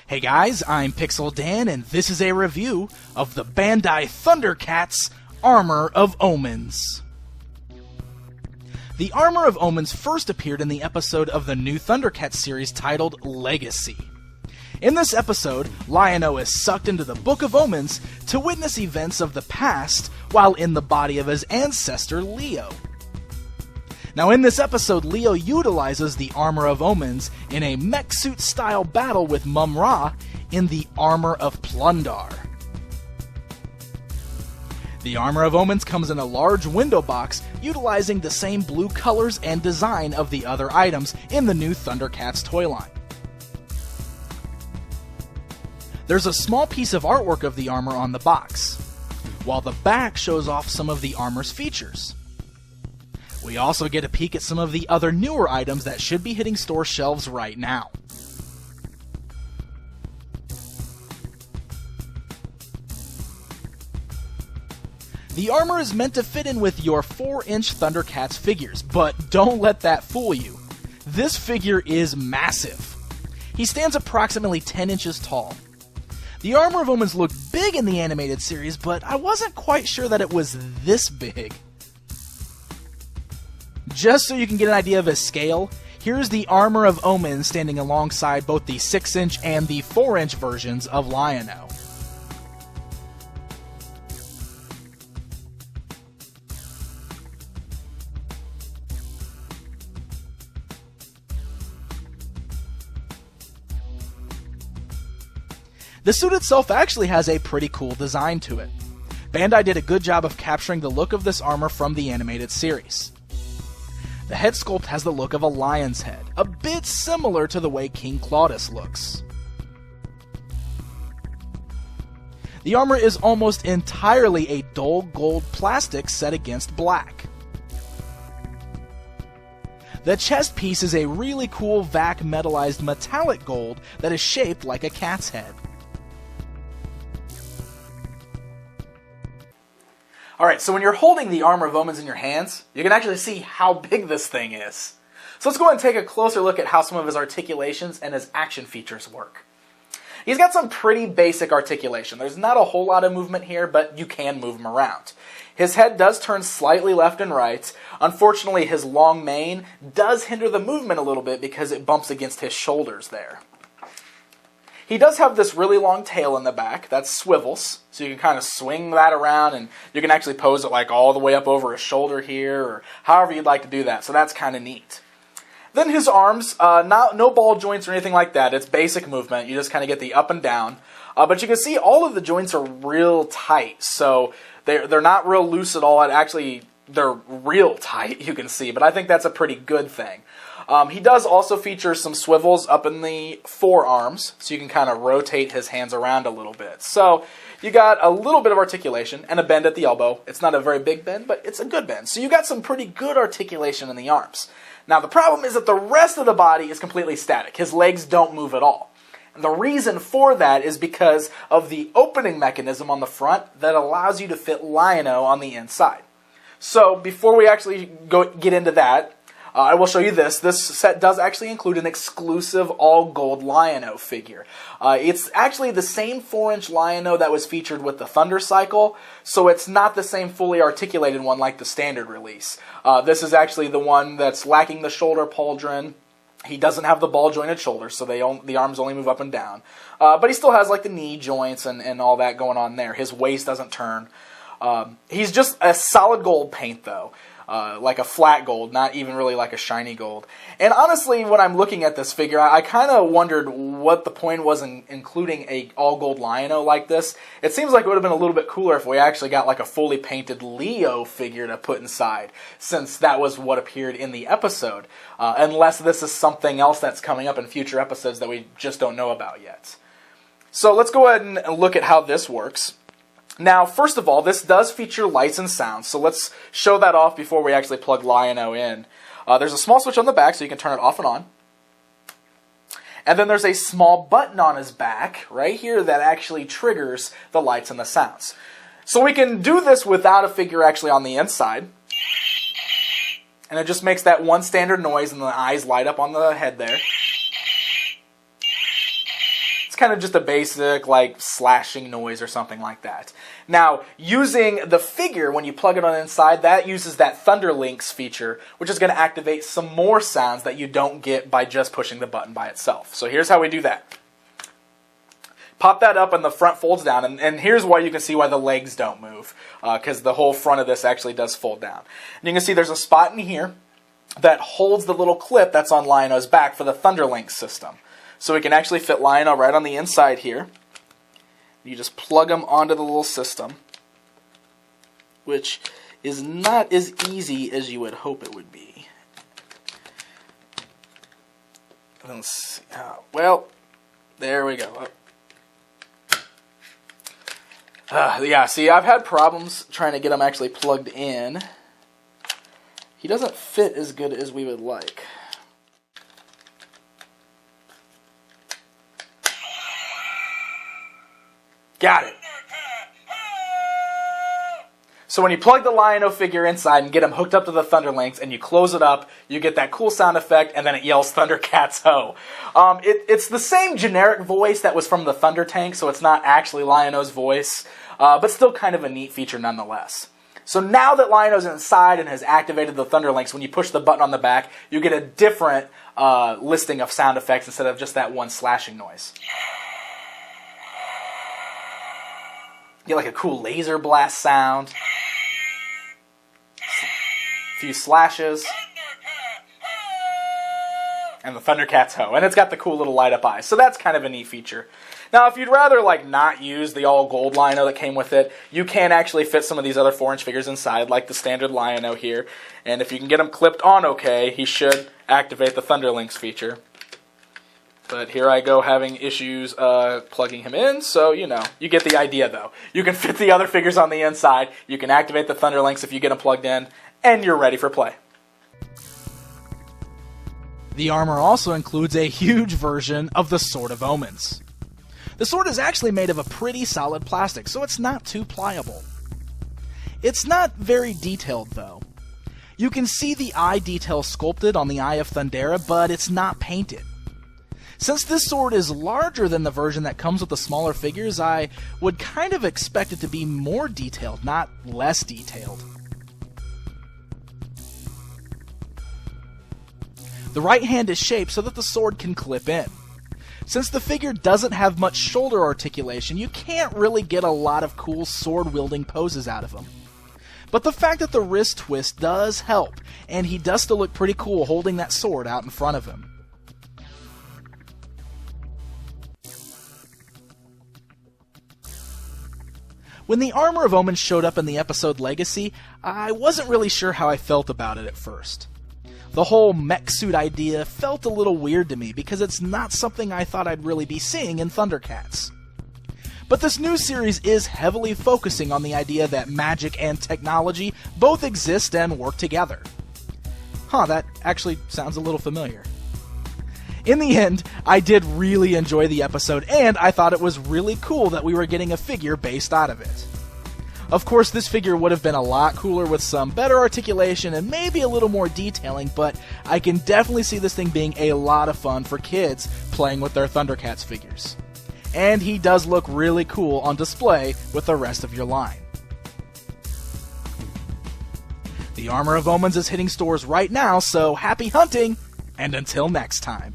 Hey guys, I'm Pixel Dan, and this is a review of the Bandai ThunderCats Armor of Omens. The Armor of Omens first appeared in the episode of the new ThunderCats series titled Legacy. In this episode, Lion-O is sucked into the Book of Omens to witness events of the past while in the body of his ancestor Leo. Now in this episode, Leo utilizes the Armor of Omens in a mech suit style battle with Mum-Ra in the Armor of Plundar. The Armor of Omens comes in a large window box utilizing the same blue colors and design of the other items in the new ThunderCats toy line. There's a small piece of artwork of the armor on the box, while the back shows off some of the armor's features. We also get a peek at some of the other newer items that should be hitting store shelves right now. The armor is meant to fit in with your 4-inch ThunderCats figures, but don't let that fool you. This figure is massive. He stands approximately 10 inches tall. The Armor of Omens looked big in the animated series, but I wasn't quite sure that it was this big. Just so you can get an idea of his scale, here's the Armor of Omens standing alongside both the 6-inch and the 4-inch versions of Lion-O. The suit itself actually has a pretty cool design to it. Bandai did a good job of capturing the look of this armor from the animated series. The head sculpt has the look of a lion's head, a bit similar to the way King Claudius looks. The armor is almost entirely a dull gold plastic set against black. The chest piece is a really cool vac metallized metallic gold that is shaped like a cat's head. Alright, so when you're holding the Armor of Omens in your hands, you can actually see how big this thing is. So let's go ahead and take a closer look at how some of his articulations and his action features work. He's got some pretty basic articulation. There's not a whole lot of movement here, but you can move him around. His head does turn slightly left and right. Unfortunately, his long mane does hinder the movement a little bit because it bumps against his shoulders there. He does have this really long tail in the back that swivels, so you can kind of swing that around, and you can actually pose it like all the way up over his shoulder here, or however you'd like to do that, so that's kind of neat. Then his arms, no ball joints or anything like that. It's basic movement. You just kind of get the up and down. But you can see all of the joints are real tight, so they're not real loose at all. They're real tight, you can see, but I think that's a pretty good thing. He does also feature some swivels up in the forearms, so you can kind of rotate his hands around a little bit. So you got a little bit of articulation and a bend at the elbow. It's not a very big bend, but it's a good bend. So you got some pretty good articulation in the arms. Now the problem is that the rest of the body is completely static. His legs don't move at all. And the reason for that is because of the opening mechanism on the front that allows you to fit Lion-O on the inside. So before we actually get into that, I will show you this. This set does actually include an exclusive all-gold Lion-O figure. It's actually the same 4-inch Lion-O that was featured with the Thunder Cycle, so it's not the same fully articulated one like the standard release. This is actually the one that's lacking the shoulder pauldron. He doesn't have the ball-jointed shoulders, so the arms only move up and down. But he still has like the knee joints and all that going on there. His waist doesn't turn. He's just a solid gold paint, though. Like a flat gold, not even really like a shiny gold. And honestly, when I'm looking at this figure, I kind of wondered what the point was in including a all-gold Lion-O like this. It seems like it would have been a little bit cooler if we actually got like a fully painted Leo figure to put inside, since that was what appeared in the episode. Unless this is something else that's coming up in future episodes that we just don't know about yet. So let's go ahead and look at how this works. Now, first of all, this does feature lights and sounds, so let's show that off before we actually plug Lion-O in. There's a small switch on the back, so you can turn it off and on. And then there's a small button on his back, right here, that actually triggers the lights and the sounds. So we can do this without a figure actually on the inside. And it just makes that one standard noise, and the eyes light up on the head there. It's kind of just a basic, like, slashing noise or something like that. Now, using the figure, when you plug it on inside, that uses that Thunder Links feature, which is going to activate some more sounds that you don't get by just pushing the button by itself. So here's how we do that. Pop that up and the front folds down, and here's why you can see why the legs don't move, because the whole front of this actually does fold down. And you can see there's a spot in here that holds the little clip that's on Lion-O's back for the Thunder Links system. So we can actually fit Lion-O right on the inside here. You just plug them onto the little system, which is not as easy as you would hope it would be. Let's see. Well, there we go. Yeah, see, I've had problems trying to get them actually plugged in. He doesn't fit as good as we would like. Got it. So when you plug the Lion-O figure inside and get him hooked up to the Thunder Links and you close it up, you get that cool sound effect and then it yells ThunderCats ho. It's the same generic voice that was from the Thunder Tank, so it's not actually Lion-O's voice, but still kind of a neat feature nonetheless. So now that Lion-O's inside and has activated the Thunder Links, when you push the button on the back, you get a different listing of sound effects instead of just that one slashing noise. You get like a cool laser blast sound. A few slashes. And the ThunderCats ho. And it's got the cool little light up eyes. So that's kind of a neat feature. Now, if you'd rather like not use the all gold Lion-O that came with it, you can actually fit some of these other 4-inch figures inside, like the standard Lion-O here. And if you can get them clipped on okay, he should activate the Thunder Links feature. But here I go having issues plugging him in, so, you know, you get the idea, though. You can fit the other figures on the inside, you can activate the Thunder Links if you get them plugged in, and you're ready for play. The armor also includes a huge version of the Sword of Omens. The sword is actually made of a pretty solid plastic, so it's not too pliable. It's not very detailed, though. You can see the eye detail sculpted on the Eye of Thundera, but it's not painted. Since this sword is larger than the version that comes with the smaller figures, I would kind of expect it to be more detailed, not less detailed. The right hand is shaped so that the sword can clip in. Since the figure doesn't have much shoulder articulation, you can't really get a lot of cool sword-wielding poses out of him. But the fact that the wrist twist does help, and he does still look pretty cool holding that sword out in front of him. When the Armor of Omens showed up in the episode Legacy, I wasn't really sure how I felt about it at first. The whole mech suit idea felt a little weird to me because it's not something I thought I'd really be seeing in ThunderCats. But this new series is heavily focusing on the idea that magic and technology both exist and work together. That actually sounds a little familiar. In the end, I did really enjoy the episode, and I thought it was really cool that we were getting a figure based out of it. Of course, this figure would have been a lot cooler with some better articulation and maybe a little more detailing, but I can definitely see this thing being a lot of fun for kids playing with their ThunderCats figures. And he does look really cool on display with the rest of your line. The Armor of Omens is hitting stores right now, so happy hunting, and until next time.